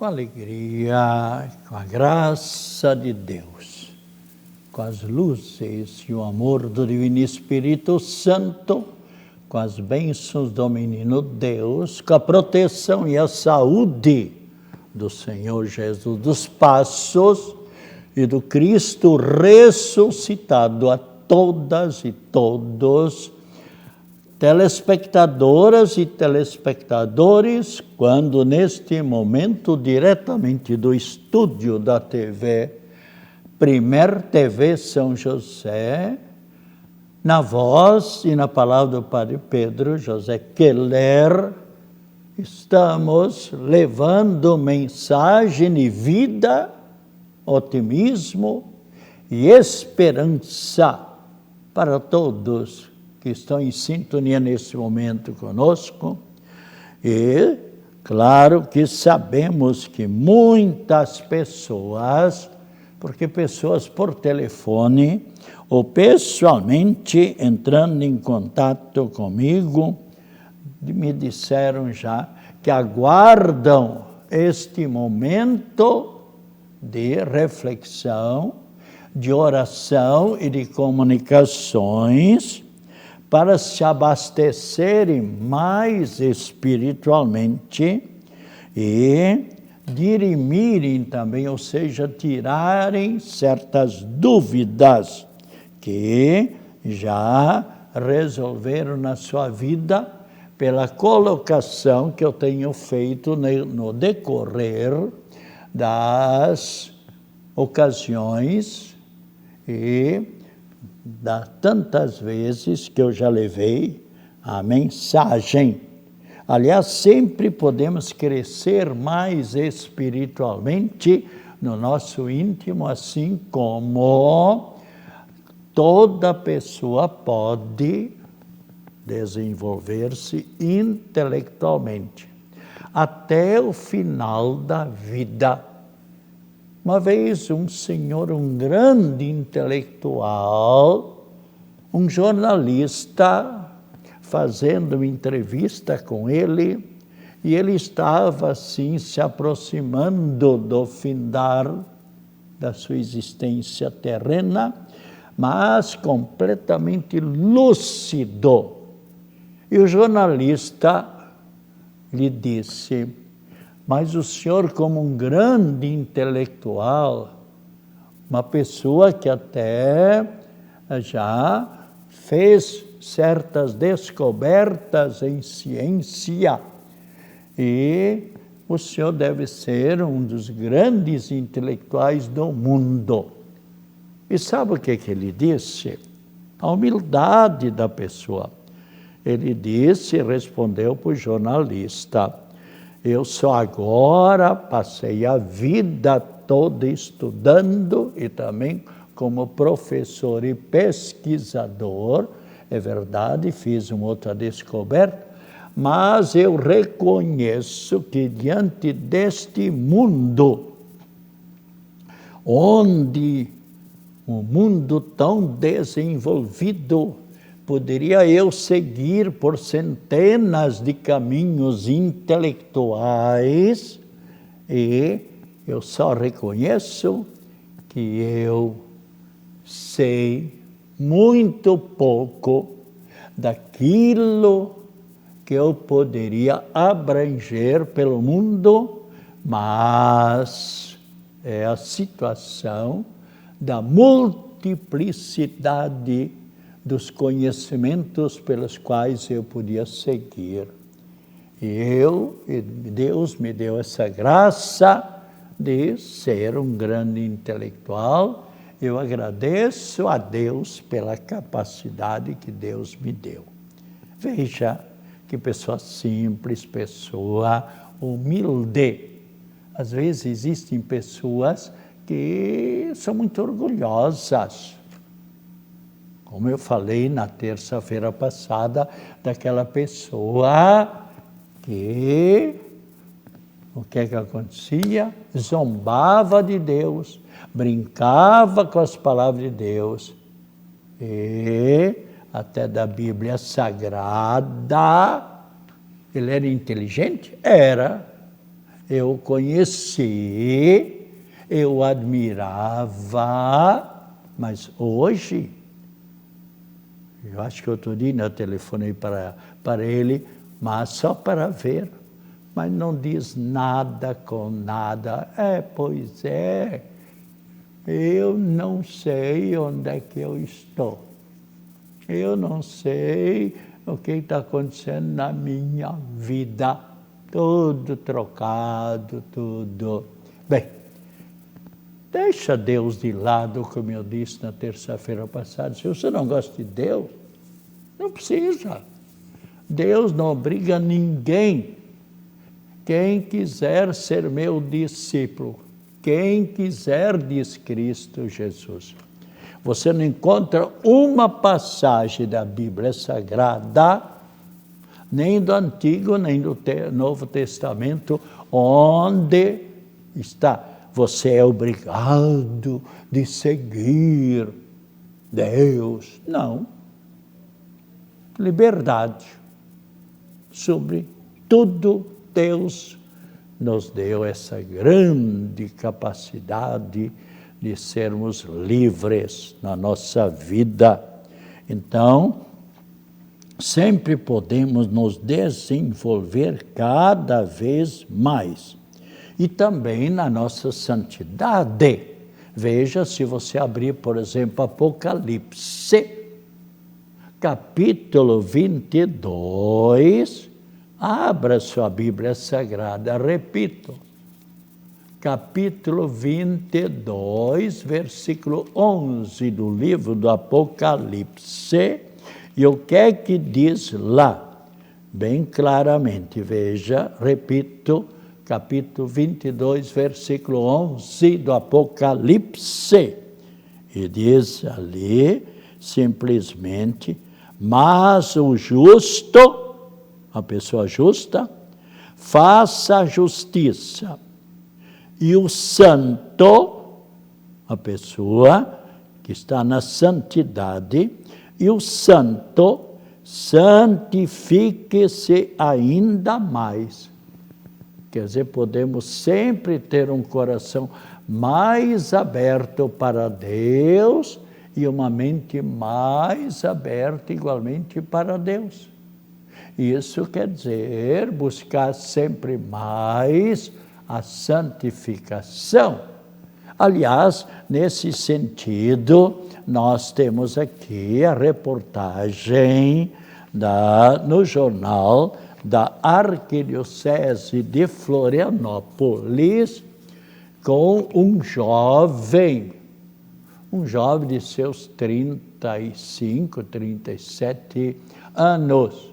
com alegria, com a graça de Deus, com as luzes e o amor do Divino Espírito Santo, com as bênçãos do Menino Deus, com a proteção e a saúde do Senhor Jesus dos Passos e do Cristo ressuscitado, a todas e todos, telespectadoras e telespectadores, quando neste momento, diretamente do estúdio da TV, Primer TV São José, na voz e na palavra do Padre Pedro José Keller, estamos levando mensagem de vida, otimismo e esperança para todos que estão em sintonia nesse momento conosco. E, claro que sabemos que muitas pessoas, porque pessoas por telefone ou pessoalmente entrando em contato comigo, me disseram já que aguardam este momento de reflexão, de oração e de comunicações para se abastecerem mais espiritualmente e dirimirem também, ou seja, tirarem certas dúvidas que já resolveram na sua vida pela colocação que eu tenho feito no decorrer das ocasiões e das tantas vezes que eu já levei a mensagem. Aliás, sempre podemos crescer mais espiritualmente no nosso íntimo, assim como toda pessoa pode desenvolver-se intelectualmente até o final da vida. Uma vez um senhor, um grande intelectual, um jornalista, fazendo uma entrevista com ele, e ele estava assim se aproximando do findar da sua existência terrena, mas completamente lúcido. E o jornalista lhe disse: mas o senhor, como um grande intelectual, uma pessoa que até já fez certas descobertas em ciência, e o senhor deve ser um dos grandes intelectuais do mundo. E sabe o que ele disse? A humildade da pessoa. Ele disse, respondeu para o jornalista: eu só agora passei a vida toda estudando e também como professor e pesquisador. É verdade, fiz uma outra descoberta, mas eu reconheço que diante deste mundo, onde um mundo tão desenvolvido, poderia eu seguir por centenas de caminhos intelectuais, e eu só reconheço que eu sei muito pouco daquilo que eu poderia abranger pelo mundo, mas é a situação da multiplicidade dos conhecimentos pelos quais eu podia seguir. E Deus me deu essa graça de ser um grande intelectual. Eu agradeço a Deus pela capacidade que Deus me deu. Veja que pessoa simples, pessoa humilde. Às vezes existem pessoas que são muito orgulhosas. Como eu falei na terça-feira passada, daquela pessoa que, o que é que acontecia? Zombava de Deus, brincava com as palavras de Deus, e até da Bíblia Sagrada. Ele era inteligente? Era. eu conheci, eu admirava, mas hoje, eu acho que outro dia eu telefonei para ele, mas só para ver, mas não diz nada com nada. Pois é, eu não sei onde é que eu estou. Eu não sei o que está acontecendo na minha vida. Tudo trocado, tudo. Bem, deixa Deus de lado, como eu disse na terça-feira passada. Se você não gosta de Deus, não precisa. Deus não obriga ninguém. Quem quiser ser meu discípulo, quem quiser, diz Cristo Jesus. Você não encontra uma passagem da Bíblia Sagrada, nem do Antigo, nem do Novo Testamento, onde está, você é obrigado de seguir Deus. Não. Liberdade. Sobre tudo, Deus nos deu essa grande capacidade de sermos livres na nossa vida. Então, sempre podemos nos desenvolver cada vez mais. E também na nossa santidade. Veja, se você abrir, por exemplo, Apocalipse, capítulo 22, abra sua Bíblia Sagrada, repito, capítulo 22, versículo 11 do livro do Apocalipse, e o que é que diz lá? Bem claramente, veja, repito, capítulo 22, versículo 11 do Apocalipse, e diz ali, simplesmente, mas o justo, a pessoa justa, faça a justiça, e o santo, a pessoa que está na santidade, e o santo santifique-se ainda mais. Quer dizer, podemos sempre ter um coração mais aberto para Deus e uma mente mais aberta igualmente para Deus. Isso quer dizer buscar sempre mais a santificação. Aliás, nesse sentido, nós temos aqui a reportagem no jornal da Arquidiocese de Florianópolis, com um jovem de seus 35, 37 anos.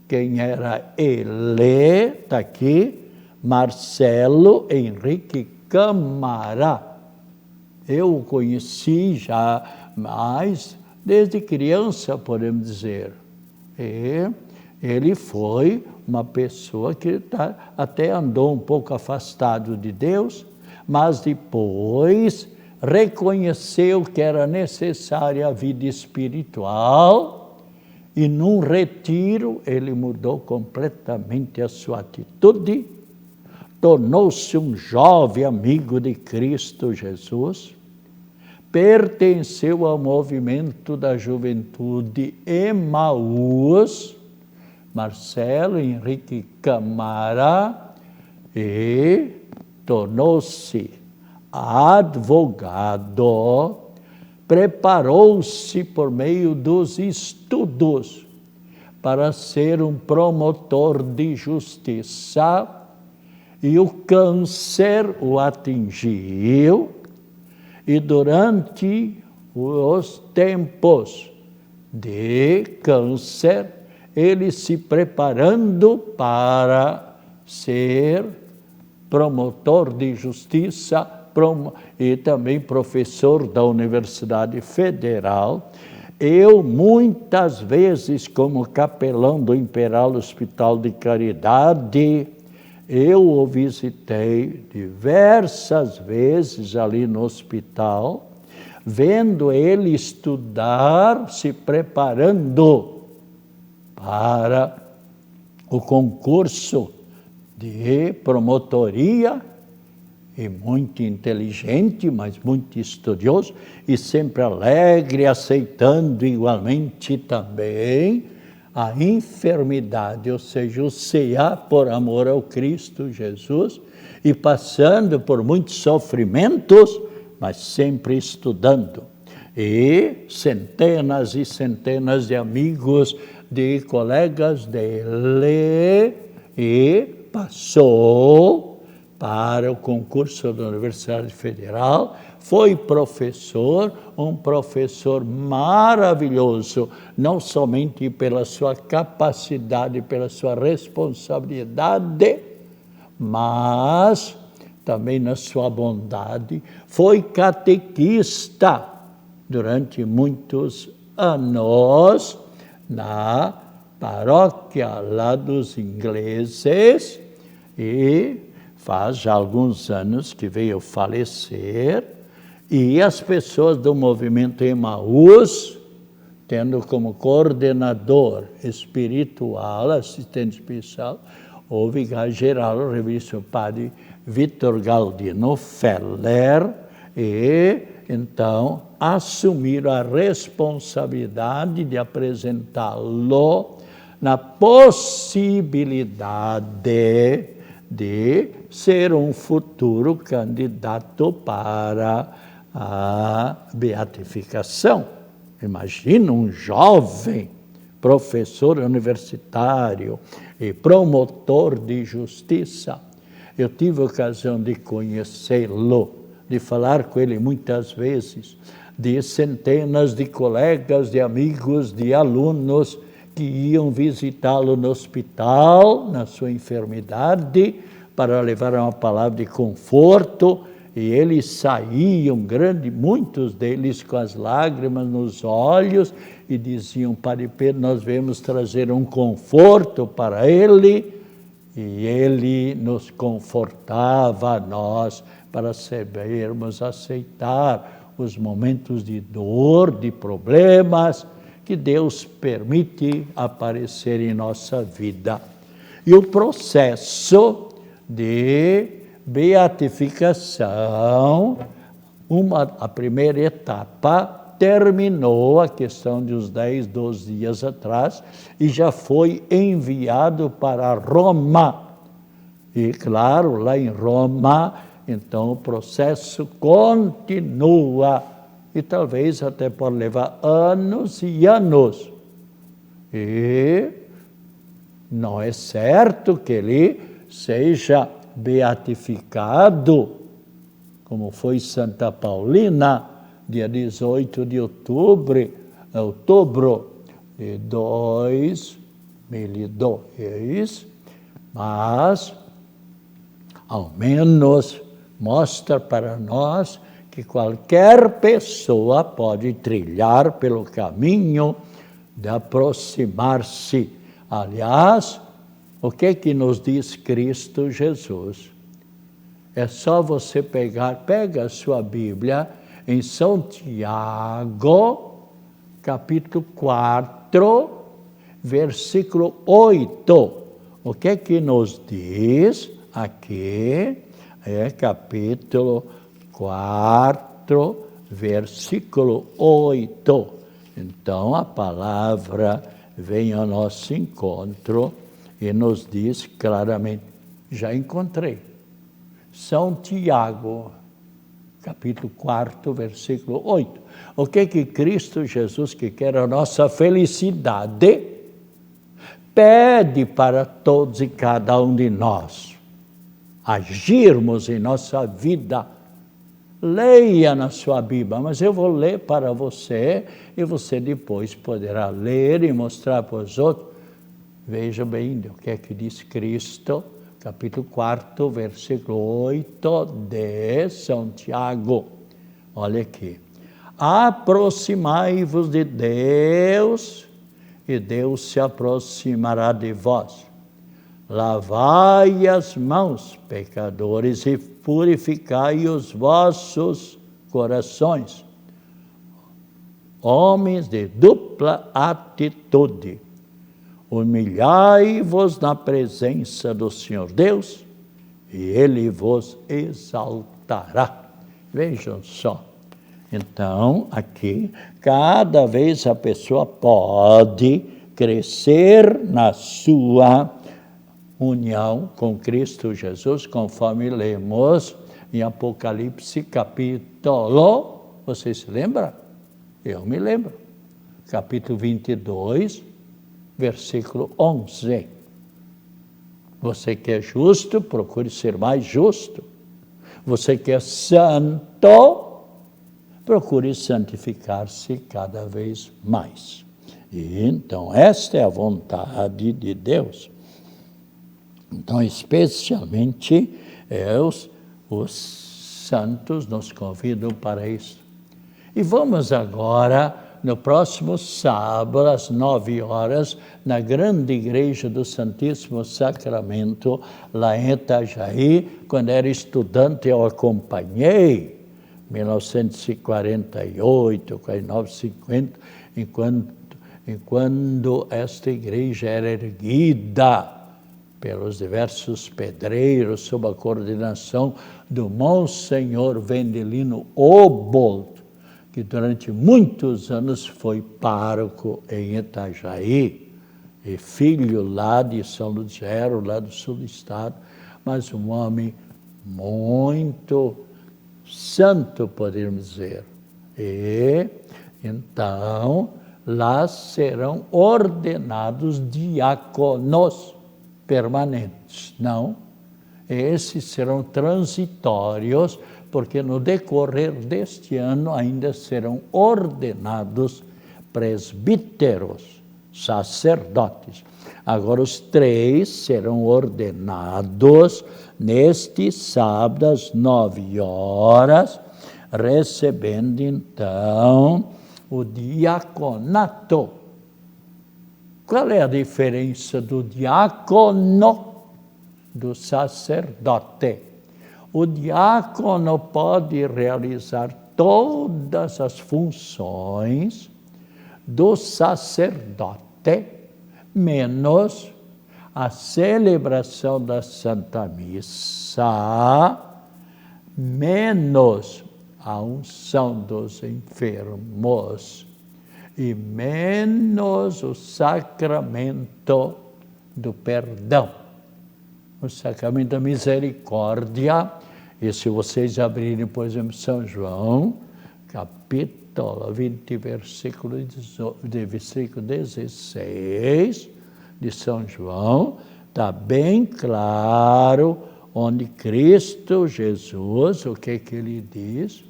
Quem era ele? Está aqui, Marcelo Henrique Câmara. Eu o conheci já mais desde criança, podemos dizer. E ele foi uma pessoa que até andou um pouco afastado de Deus, mas depois reconheceu que era necessária a vida espiritual e num retiro ele mudou completamente a sua atitude, tornou-se um jovem amigo de Cristo Jesus, pertenceu ao movimento da juventude Emaús, Marcelo Henrique Câmara, e tornou-se advogado, preparou-se por meio dos estudos para ser um promotor de justiça, e o câncer o atingiu, e durante os tempos de câncer, ele se preparando para ser promotor de justiça e também professor da Universidade Federal. Eu, muitas vezes, como capelão do Imperial Hospital de Caridade, eu o visitei diversas vezes ali no hospital, vendo ele estudar, se preparando para o concurso de promotoria, e muito inteligente, mas muito estudioso, e sempre alegre, aceitando igualmente também a enfermidade, ou seja, o cear por amor ao Cristo Jesus, e passando por muitos sofrimentos, mas sempre estudando. E centenas de amigos, de colegas dele, e passou para o concurso da Universidade Federal, foi professor, um professor maravilhoso, não somente pela sua capacidade, pela sua responsabilidade, mas também na sua bondade. Foi catequista durante muitos anos na paróquia lá dos ingleses, e faz já alguns anos que veio falecer, e as pessoas do movimento Emaús, tendo como coordenador espiritual, assistente espiritual, o vigário-geral, o reverendo padre Vitor Galdino Feller, e então assumiram a responsabilidade de apresentá-lo na possibilidade de ser um futuro candidato para a beatificação. Imagina um jovem professor universitário e promotor de justiça. Eu tive a ocasião de conhecê-lo, de falar com ele muitas vezes, de centenas de colegas, de amigos, de alunos que iam visitá-lo no hospital, na sua enfermidade, para levar uma palavra de conforto, e eles saíam, muitos deles com as lágrimas nos olhos, e diziam: Padre Pedro, nós viemos trazer um conforto para ele, e ele nos confortava a nós, para sabermos aceitar os momentos de dor, de problemas, que Deus permite aparecer em nossa vida. E o processo de beatificação, a primeira etapa, terminou a questão de uns 10, 12 dias atrás, e já foi enviado para Roma. E claro, lá em Roma, então o processo continua, e talvez até pode levar anos e anos. E não é certo que ele seja beatificado, como foi Santa Paulina, dia 18 de outubro de 2002, mas ao menos mostra para nós que qualquer pessoa pode trilhar pelo caminho de aproximar-se. Aliás, o que nos diz Cristo Jesus? É só você pega a sua Bíblia em São Tiago, capítulo 4, versículo 8. O que nos diz aqui? É capítulo 4, versículo 8. Então, a palavra vem ao nosso encontro e nos diz claramente, já encontrei. São Tiago, capítulo 4, versículo 8. O que Cristo Jesus, que quer a nossa felicidade, pede para todos e cada um de nós agirmos em nossa vida. Leia na sua Bíblia, mas eu vou ler para você, e você depois poderá ler e mostrar para os outros. Veja bem o que diz Cristo, capítulo 4, versículo 8 de São Tiago. Olha aqui. Aproximai-vos de Deus, e Deus se aproximará de vós. Lavai as mãos, pecadores, e purificai os vossos corações. Homens de dupla atitude. humilhai-vos na presença do Senhor Deus, e Ele vos exaltará. Vejam só. Então, aqui, cada vez a pessoa pode crescer na sua união com Cristo Jesus, conforme lemos em Apocalipse capítulo, você se lembra? Eu me lembro. Capítulo 22, versículo 11. Você que é justo, procure ser mais justo. Você que é santo, procure santificar-se cada vez mais. E então, esta é a vontade de Deus. Então, especialmente, os santos nos convidam para isso. E vamos agora, no próximo sábado, às 9 horas, na grande igreja do Santíssimo Sacramento, lá em Itajaí. Quando era estudante, eu acompanhei, 1948, 1950, enquanto esta igreja era erguida pelos diversos pedreiros, sob a coordenação do Monsenhor Vendelino Obold, que durante muitos anos foi pároco em Itajaí, e filho lá de São Luzero, lá do sul do estado, mas um homem muito santo, podemos dizer. E, então, lá serão ordenados diáconos permanentes. Não, esses serão transitórios, porque no decorrer deste ano ainda serão ordenados presbíteros, sacerdotes. Agora os 3 serão ordenados neste sábado às 9 horas, recebendo então o diaconato. Qual é a diferença do diácono do sacerdote? O diácono pode realizar todas as funções do sacerdote, menos a celebração da Santa Missa, menos a unção dos enfermos e menos o sacramento do perdão, o sacramento da misericórdia. E se vocês abrirem, por exemplo, São João, capítulo 20, versículo 16 de São João, está bem claro onde Cristo Jesus, o que ele diz?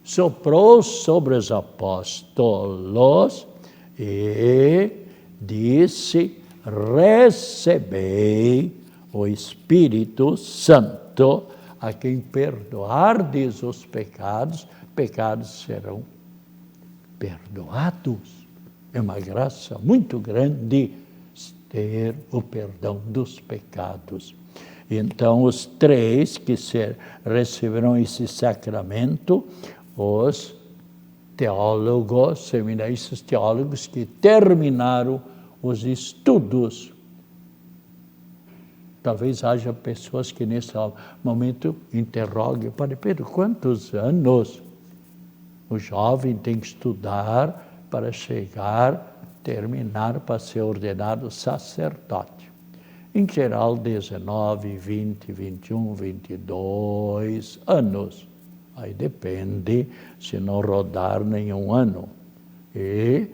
Soprou sobre os apóstolos e disse: recebei o Espírito Santo, a quem perdoardes os pecados, pecados serão perdoados. É uma graça muito grande ter o perdão dos pecados. Então, os 3 que receberão esse sacramento, os teólogos, seminaristas teólogos que terminaram os estudos. Talvez haja pessoas que nesse momento interroguem: Pedro, quantos anos o jovem tem que estudar para terminar para ser ordenado sacerdote? Em geral, 19, 20, 21, 22 anos. Aí depende, se não rodar nenhum ano. E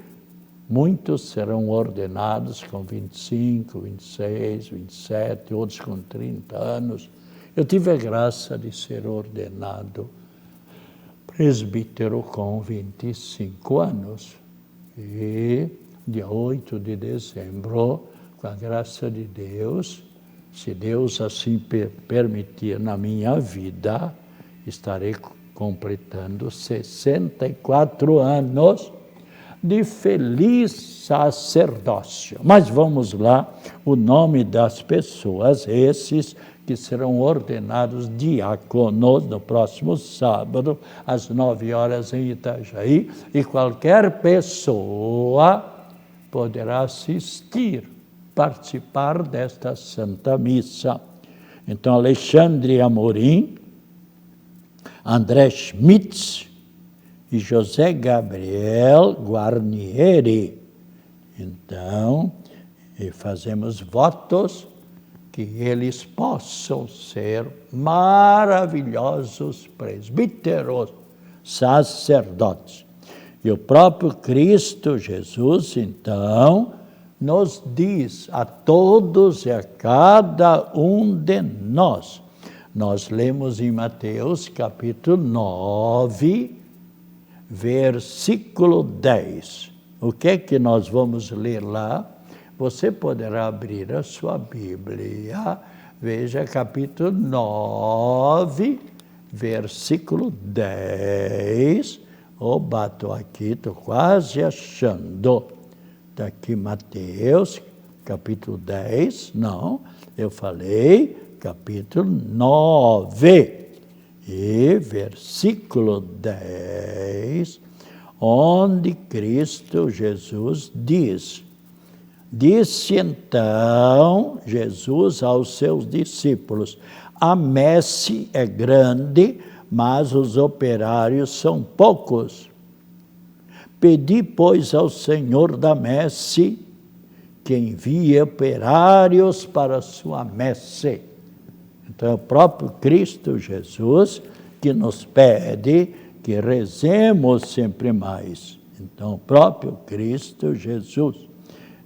muitos serão ordenados com 25, 26, 27, outros com 30 anos. Eu tive a graça de ser ordenado presbítero com 25 anos. E dia 8 de dezembro, com a graça de Deus, se Deus assim permitir na minha vida, estarei completando 64 anos de feliz sacerdócio. Mas vamos lá, o nome das pessoas, esses que serão ordenados diáconos no próximo sábado, às 9 horas em Itajaí, e qualquer pessoa poderá assistir participar desta Santa Missa. Então, Alexandre Amorim, André Schmitz e José Gabriel Guarnieri. Então, fazemos votos que eles possam ser maravilhosos presbíteros, sacerdotes. E o próprio Cristo Jesus, então, nos diz a todos e a cada um de nós. Nós lemos em Mateus capítulo 9, versículo 10. O que é que nós vamos ler lá? Você poderá abrir a sua Bíblia. Veja capítulo 9, versículo 10. Oba, estou aqui, estou quase achando. Está aqui Mateus, capítulo 10. Não, eu falei capítulo 9. E versículo 10, onde Cristo Jesus diz: disse então Jesus aos seus discípulos: a messe é grande, mas os operários são poucos. Pedi, pois, ao Senhor da messe que envie operários para a sua messe. Então, é o próprio Cristo Jesus que nos pede que rezemos sempre mais. Então, o próprio Cristo Jesus.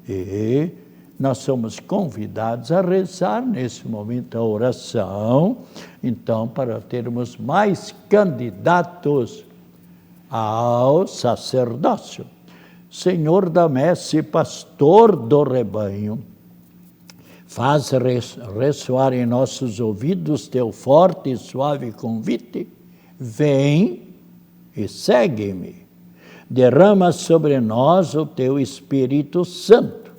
E nós somos convidados a rezar nesse momento a oração, então, para termos mais candidatos ao sacerdócio. Senhor da messe, pastor do rebanho, faz ressoar em nossos ouvidos teu forte e suave convite. Vem e segue-me. Derrama sobre nós o teu Espírito Santo,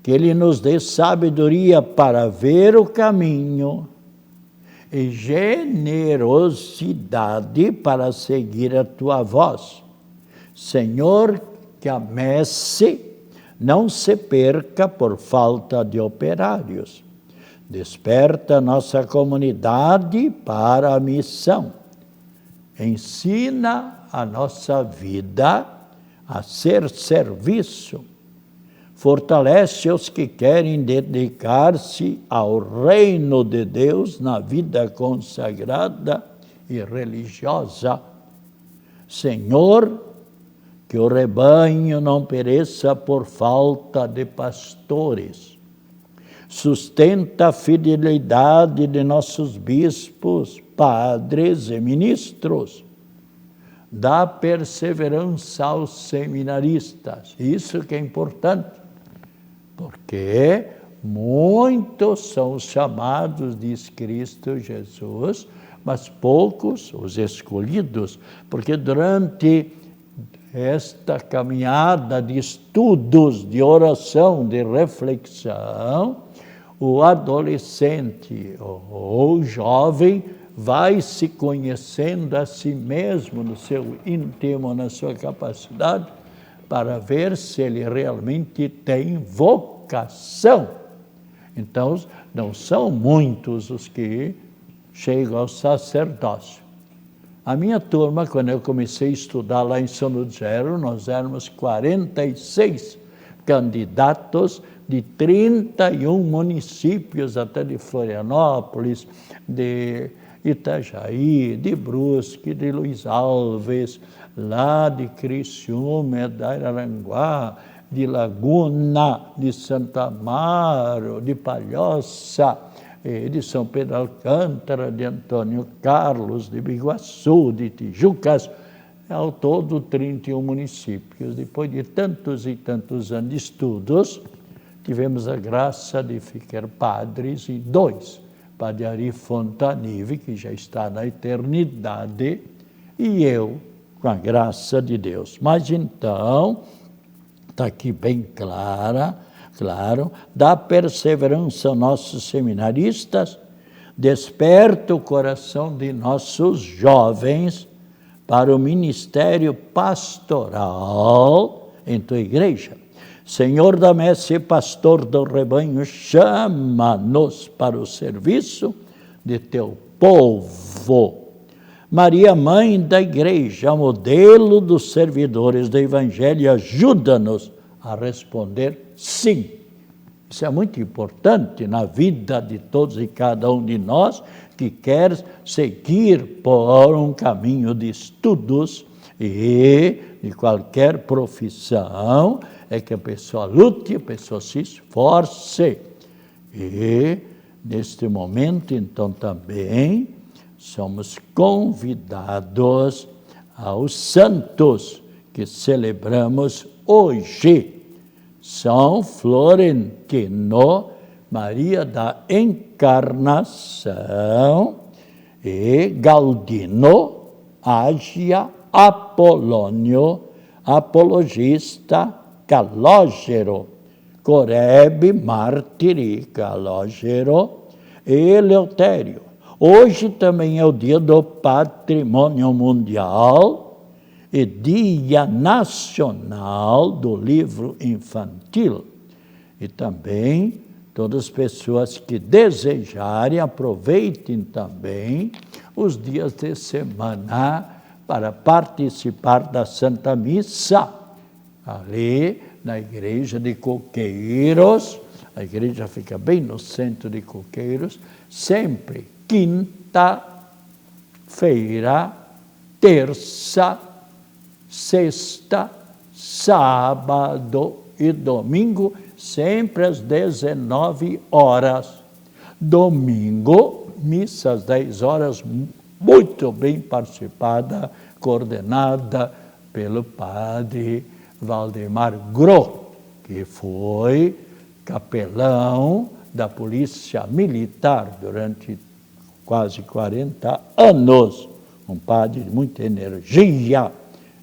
que ele nos dê sabedoria para ver o caminho e generosidade para seguir a tua voz. Senhor, que a messe não se perca por falta de operários. Desperta nossa comunidade para a missão. Ensina a nossa vida a ser serviço. Fortalece os que querem dedicar-se ao reino de Deus na vida consagrada e religiosa. Senhor, que o rebanho não pereça por falta de pastores. Sustenta a fidelidade de nossos bispos, padres e ministros. Dá perseverança aos seminaristas. Isso que é importante, porque muitos são os chamados, diz Cristo Jesus, mas poucos os escolhidos, porque durante esta caminhada de estudos, de oração, de reflexão, o adolescente ou jovem vai se conhecendo a si mesmo, no seu íntimo, na sua capacidade, para ver se ele realmente tem vocação. Então, não são muitos os que chegam ao sacerdócio. A minha turma, quando eu comecei a estudar lá em São Luzero, nós éramos 46 candidatos de 31 municípios, até de Florianópolis, de Itajaí, de Brusque, de Luiz Alves, lá de Criciúma, de Araranguá, de Laguna, de Santa Amaro, de Palhoça, de São Pedro Alcântara, de Antônio Carlos, de Biguaçu, de Tijucas, ao todo 31 municípios. Depois de tantos e tantos anos de estudos, tivemos a graça de ficar padres em 2. Padre Ari Fontanive, que já está na eternidade, e eu, com a graça de Deus. Mas então, está aqui bem claro, dá perseverança aos nossos seminaristas, desperta o coração de nossos jovens para o ministério pastoral em tua igreja. Senhor da messe, pastor do rebanho, chama-nos para o serviço de teu povo. Maria, mãe da igreja, modelo dos servidores do evangelho, ajuda-nos a responder sim. Isso é muito importante na vida de todos e cada um de nós que quer seguir por um caminho de estudos e de qualquer profissão, é que a pessoa lute, a pessoa se esforce. E, neste momento, então, também somos convidados aos santos que celebramos hoje. São Florentino, Maria da Encarnação, e Galdino, Ágia, Apolônio, apologista, Calógero, Corebe, mártir e Calógero, e Eleutério. Hoje também é o dia do Patrimônio Mundial e Dia Nacional do Livro Infantil. E também todas as pessoas que desejarem, aproveitem também os dias de semana para participar da Santa Missa, ali na igreja de Coqueiros. A igreja fica bem no centro de Coqueiros, sempre quinta-feira, terça, sexta, sábado e domingo, sempre às 19 horas. Domingo, missa às 10 horas, muito bem participada, coordenada pelo padre Valdemar Gro, que foi capelão da Polícia Militar durante quase 40 anos. Um padre de muita energia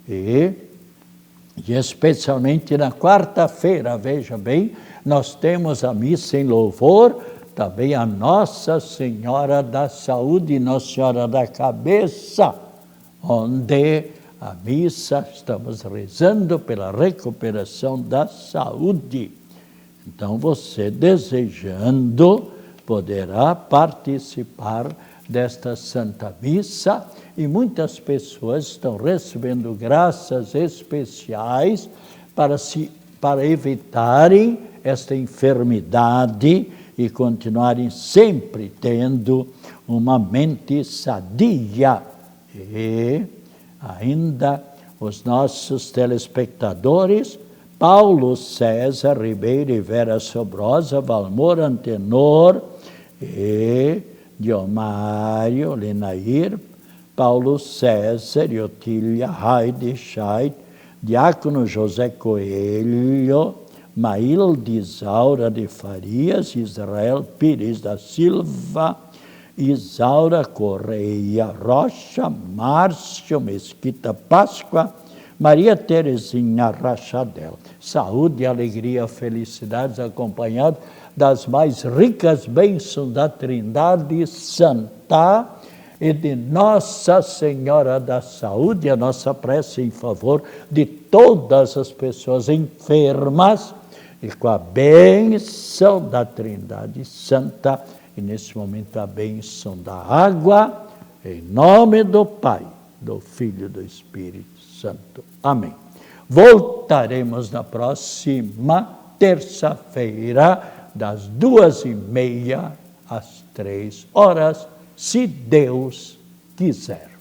e especialmente na quarta-feira, veja bem, nós temos a missa em louvor, também a Nossa Senhora da Saúde, Nossa Senhora da Cabeça, onde a missa estamos rezando pela recuperação da saúde. Então, você desejando, poderá participar desta Santa Missa, e muitas pessoas estão recebendo graças especiais para evitarem esta enfermidade e continuarem sempre tendo uma mente sadia. E ainda os nossos telespectadores, Paulo César Ribeiro e Vera Sobrosa, Valmor Antenor e Diomário Lenair, Paulo César e Otília Heide Scheid, Diácono José Coelho, Maílde Isaura de Farias, Israel Pires da Silva, Isaura Correia Rocha, Márcio Mesquita Páscoa, Maria Terezinha Rachadel. Saúde, alegria, felicidades, acompanhados das mais ricas bênçãos da Trindade Santa e de Nossa Senhora da Saúde, a nossa prece em favor de todas as pessoas enfermas, e com a bênção da Trindade Santa, e nesse momento a bênção da água, em nome do Pai, do Filho e do Espírito Santo. Amém. Voltaremos na próxima terça-feira, das 2h30 às 3 horas, se Deus quiser.